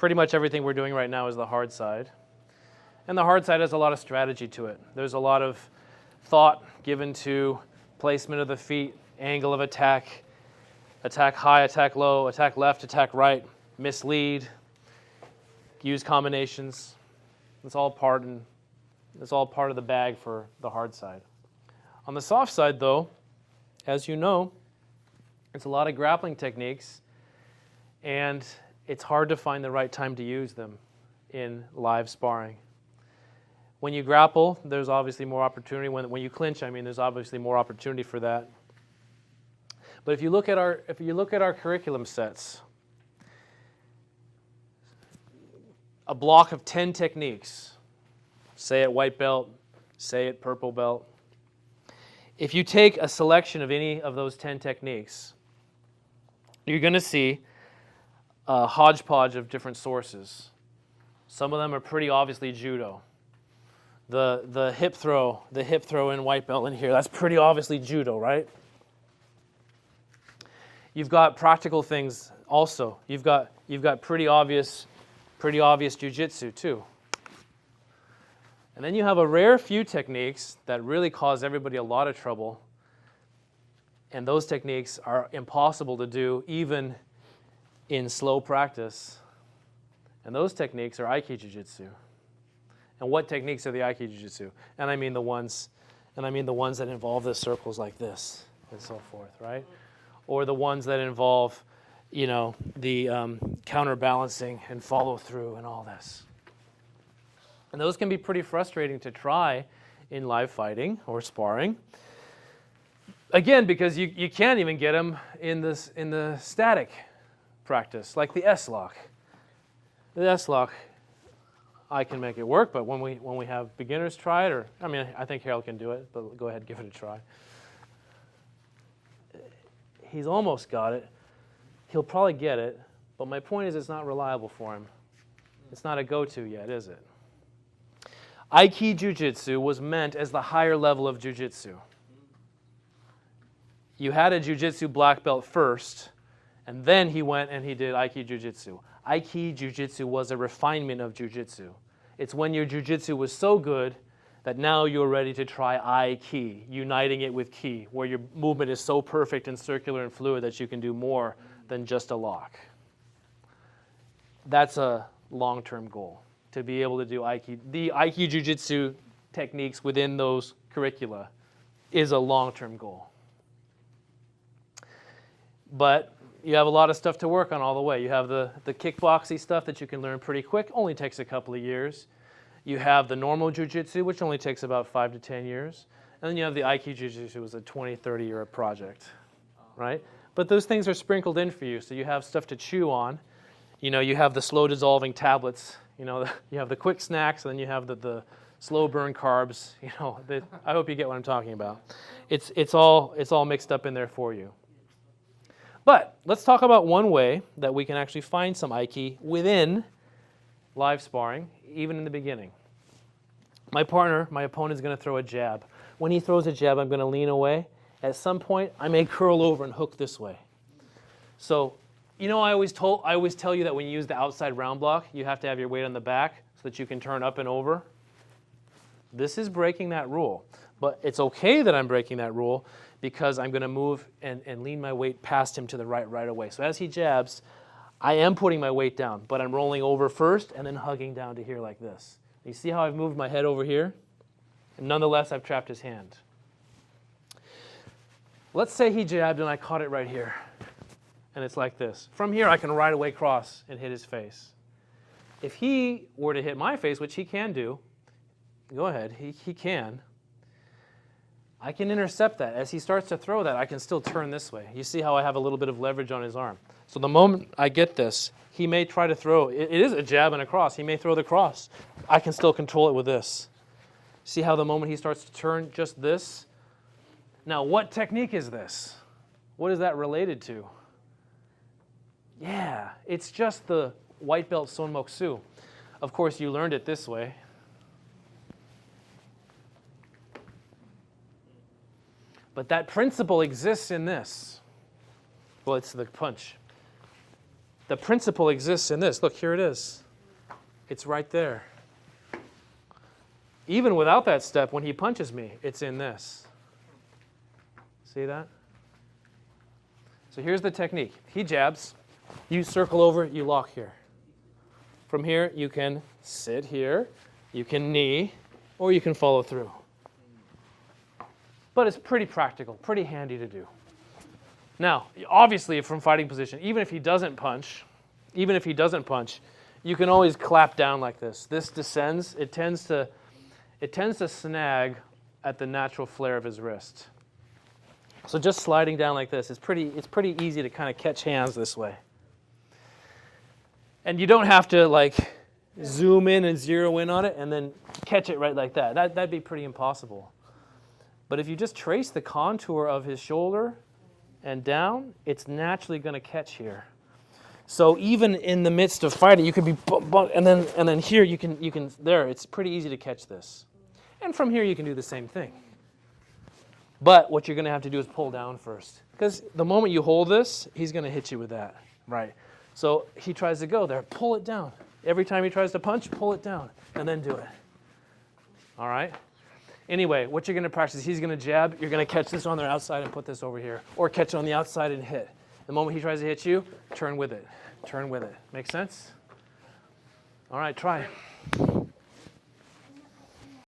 Pretty much everything we're doing right now is the hard side. And the hard side has a lot of strategy to it. There's a lot of thought given to placement of the feet, angle of attack, attack high, attack low, attack left, attack right, mislead, use combinations. It's all part of the bag for the hard side. On the soft side, though, as you know, it's a lot of grappling techniques, and it's hard to find the right time to use them in live sparring. When you grapple, there's obviously more opportunity. When you clinch, there's obviously more opportunity for that. But if you look at our curriculum sets, a block of 10 techniques, say it white belt, say it purple belt. If you take a selection of any of those 10 techniques, you're going to see a hodgepodge of different sources. Some of them are pretty obviously judo. The hip throw in white belt in here, that's pretty obviously judo, right? You've got practical things also. You've got pretty obvious jujitsu too. And then you have a rare few techniques that really cause everybody a lot of trouble. And those techniques are impossible to do even in slow practice. And those techniques are Aikijujutsu. And what techniques are the Aikijujutsu? And I mean the ones that involve the circles like this and so forth, right? Or the ones that involve, the counterbalancing and follow through and all this. And those can be pretty frustrating to try in live fighting or sparring. Again, because you can't even get them in the static practice, like the S-lock. The S-lock, I can make it work, but when we have beginners try it, I think Harold can do it, but go ahead, give it a try. He's almost got it. He'll probably get it, but my point is it's not reliable for him. It's not a go-to yet, is it? Aiki-Jujutsu was meant as the higher level of Jujutsu. You had a Jujutsu black belt first, and then he went and he did Aiki-Jujutsu. Aiki-Jujutsu was a refinement of Jujutsu. It's when your Jujutsu was so good that now you're ready to try Aiki, uniting it with Ki, where your movement is so perfect and circular and fluid that you can do more than just a lock. That's a long-term goal, to be able to do Aiki. The Aiki-Jujutsu techniques within those curricula is a long-term goal. But you have a lot of stuff to work on all the way. You have the kickboxy stuff that you can learn pretty quick, only takes a couple of years. You have the normal jujitsu, which only takes about 5 to 10 years. And then you have the Aiki-Jujutsu, which was a 20, 30-year project, right? But those things are sprinkled in for you, so you have stuff to chew on. You have the slow-dissolving tablets. You have the quick snacks, and then you have the slow-burn carbs. I hope you get what I'm talking about. It's all mixed up in there for you. But let's talk about one way that we can actually find some Aiki within live sparring, even in the beginning. My opponent is going to throw a jab. When he throws a jab, I'm going to lean away. At some point, I may curl over and hook this way. So, I always tell you that when you use the outside round block, you have to have your weight on the back so that you can turn up and over. This is breaking that rule. But it's okay that I'm breaking that rule because I'm going to move and lean my weight past him to the right away. So as he jabs, I am putting my weight down, but I'm rolling over first and then hugging down to here like this. You see how I've moved my head over here? And nonetheless, I've trapped his hand. Let's say he jabbed and I caught it right here. And it's like this. From here, I can right away cross and hit his face. If he were to hit my face, which he can do, go ahead, he can. I can intercept that. As he starts to throw that, I can still turn this way. You see how I have a little bit of leverage on his arm. So the moment I get this, he may try to throw. It is a jab and a cross. He may throw the cross. I can still control it with this. See how the moment he starts to turn, just this? Now, what technique is this? What is that related to? Yeah, it's just the white belt Sonmoksu. Of course, you learned it this way. But that principle exists in this. Well, it's the punch. the principle exists in this. Look, here it is. It's right there. Even without that step, when he punches me, it's in this. See that? So here's the technique. He jabs. You circle over, you lock here. From here, you can sit here, you can knee, or you can follow through. But it's pretty practical, pretty handy to do. Now, obviously from fighting position, even if he doesn't punch, you can always clap down like this. This descends, it tends to snag at the natural flare of his wrist. So just sliding down like this, it's pretty easy to kind of catch hands this way. And you don't have to like zoom in and zero in on it and then catch it right like that. That'd be pretty impossible. But if you just trace the contour of his shoulder and down, it's naturally going to catch here. So even in the midst of fighting, you could be and then here you can there. It's pretty easy to catch this. And from here you can do the same thing. But what you're going to have to do is pull down first, because the moment you hold this, he's going to hit you with that. Right. So he tries to go there, pull it down. Every time he tries to punch, pull it down, and then do it. All right? Anyway, what you're going to practice, he's going to jab, you're going to catch this on the outside and put this over here, or catch it on the outside and hit. The moment he tries to hit you, turn with it. Turn with it. Make sense? All right, try.